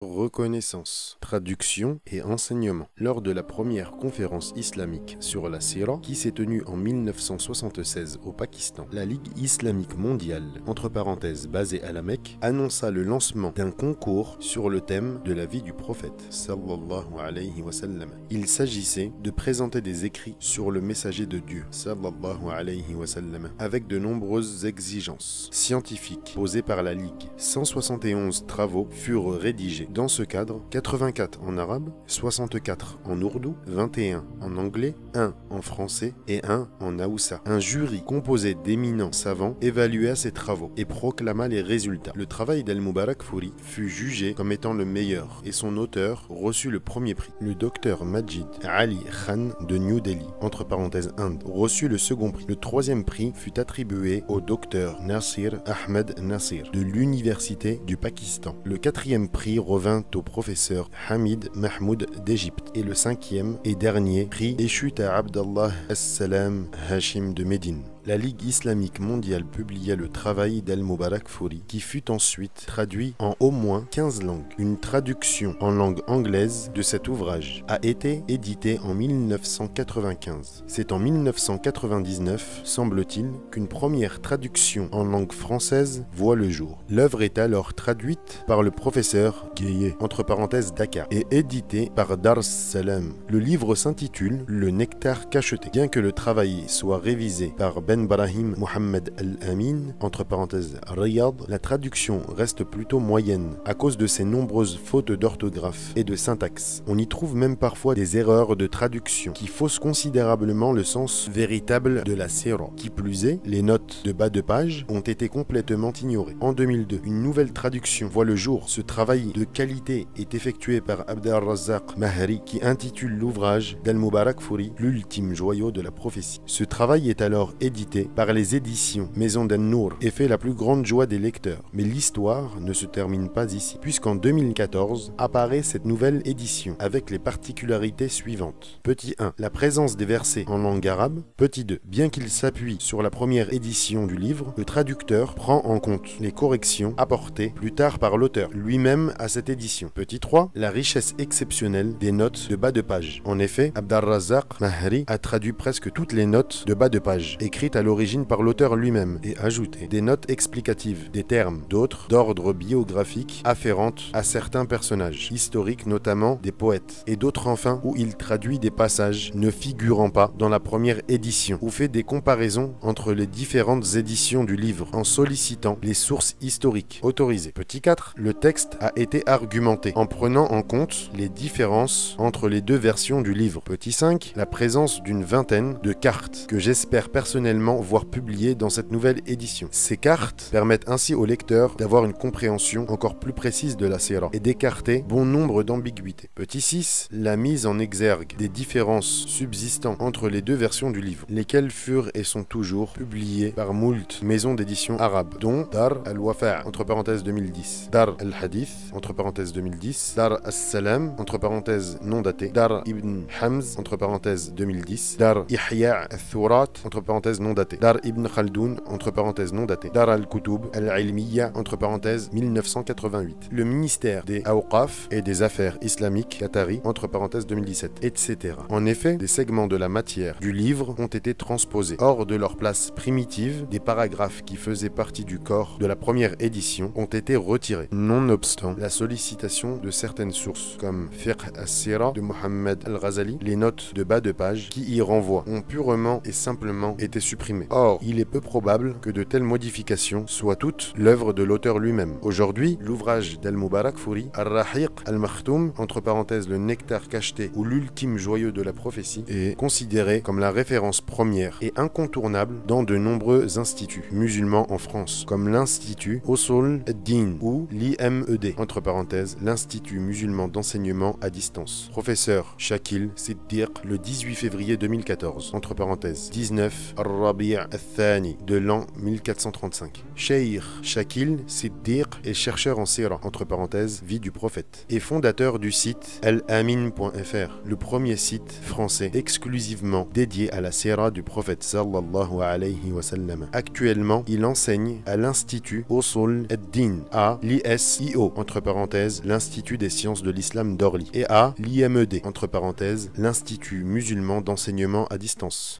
Reconnaissance, traduction et enseignement. Lors de la première conférence islamique sur la Sira, qui s'est tenue en 1976 au Pakistan, la Ligue islamique mondiale, entre parenthèses basée à la Mecque, annonça le lancement d'un concours sur le thème de la vie du prophète, sallallahu alayhi wa sallam. Il s'agissait de présenter des écrits sur le messager de Dieu, sallallahu alayhi wa sallam, avec de nombreuses exigences scientifiques posées par la Ligue. 171 travaux furent rédigés. Dans ce cadre, 84 en arabe, 64 en ourdou, 21 en anglais, 1 en français et 1 en haoussa. Un jury composé d'éminents savants évalua ces travaux et proclama les résultats. Le travail d'Al-Mubarak Furi fut jugé comme étant le meilleur et son auteur reçut le premier prix. Le docteur Majid Ali Khan de New Delhi, entre parenthèses Inde, reçut le second prix. Le troisième prix fut attribué au docteur Nasir Ahmed Nasir de l'Université du Pakistan. Le quatrième prix revint au professeur Hamid Mahmoud d'Égypte et le cinquième et dernier prix échut à Abdallah As-Salam Hashim de Médine. La Ligue islamique mondiale publia le travail d'Al-Mubarak Furi qui fut ensuite traduit en au moins 15 langues. Une traduction en langue anglaise de cet ouvrage a été éditée en 1995. C'est en 1999, semble-t-il, qu'une première traduction en langue française voit le jour. L'œuvre est alors traduite par le professeur Gueye, entre parenthèses Dakar, et éditée par Dar es-Salam. Le livre s'intitule Le Nectar cacheté. Bien que le travail soit révisé par Ben Brahim Mohammed Al-Amin, entre parenthèses Riyad, la traduction reste plutôt moyenne à cause de ses nombreuses fautes d'orthographe et de syntaxe. On y trouve même parfois des erreurs de traduction qui faussent considérablement le sens véritable de la Sira. Qui plus est, les notes de bas de page ont été complètement ignorées. En 2002, une nouvelle traduction voit le jour. Ce travail de qualité est effectué par Abd-ar-Razzaq Mahri qui intitule l'ouvrage d'Al-Mubarak Furi L'ultime joyau de la prophétie. Ce travail est alors édité par les éditions Maison d'An-Nour et fait la plus grande joie des lecteurs. Mais l'histoire ne se termine pas ici, puisqu'en 2014 apparaît cette nouvelle édition avec les particularités suivantes. Petit 1. La présence des versets en langue arabe. Petit 2. Bien qu'il s'appuie sur la première édition du livre, le traducteur prend en compte les corrections apportées plus tard par l'auteur lui-même à cette édition. Petit 3. La richesse exceptionnelle des notes de bas de page. En effet, Abd-ar-Razzaq Mahri a traduit presque toutes les notes de bas de page, écrites à l'origine par l'auteur lui-même, et ajouté des notes explicatives, des termes, d'autres d'ordre biographique afférentes à certains personnages, historiques notamment des poètes, et d'autres enfin où il traduit des passages ne figurant pas dans la première édition, ou fait des comparaisons entre les différentes éditions du livre en sollicitant les sources historiques autorisées. Petit 4. Le texte a été argumenté en prenant en compte les différences entre les deux versions du livre. Petit 5. La présence d'une vingtaine de cartes que j'espère personnellement voir publiées dans cette nouvelle édition. Ces cartes permettent ainsi au lecteur d'avoir une compréhension encore plus précise de la Sira et d'écarter bon nombre d'ambiguïtés. Petit 6. La mise en exergue des différences subsistant entre les deux versions du livre, lesquelles furent et sont toujours publiées par moult maisons d'édition arabes, dont Dar al-Wafa' entre parenthèses 2010, Dar al-Hadith entre parenthèses 2010, Dar as-Salam entre parenthèses non daté, Dar ibn Hamz entre parenthèses 2010, Dar Ihya al-Thurat entre parenthèses non daté, Dar ibn Khaldoun entre parenthèses non daté, Dar al-Kutub al-Ilmiya entre parenthèses 1988, le ministère des Awqaf et des Affaires islamiques Qatari entre parenthèses 2017, etc. En effet, des segments de la matière du livre ont été transposés hors de leur place primitive. Des paragraphes qui faisaient partie du corps de la première édition ont été retirés. Nonobstant la sollicitation de certaines sources comme Fiqh as-Sira de Mohammed al-Ghazali, les notes de bas de page qui y renvoient ont purement et simplement été supprimées. Or, il est peu probable que de telles modifications soient toutes l'œuvre de l'auteur lui-même. Aujourd'hui, l'ouvrage d'Al-Mubarak Furi, Ar-Rahiq al-Makhtoum, entre parenthèses le nectar cacheté ou l'ultime joyau de la prophétie, est considéré comme la référence première et incontournable dans de nombreux instituts musulmans en France, comme l'Institut Usul ad-Din ou l'IMED, entre parenthèses l'Institut musulman d'enseignement à distance. Professeur Shakil Siddiq, le 18 février 2014, entre parenthèses 19 Ar Rabi' al-Thani de l'an 1435. Cheikh Shakil Siddiq est chercheur en sira, entre parenthèses, vie du prophète, et fondateur du site al-amin.fr, le premier site français exclusivement dédié à la sira du prophète sallallahu alayhi wa sallam. Actuellement, il enseigne à l'Institut Usul ad-Din, à l'ISIO, entre parenthèses, l'Institut des sciences de l'islam d'Orly, et à l'IMED, entre parenthèses, l'Institut musulman d'enseignement à distance.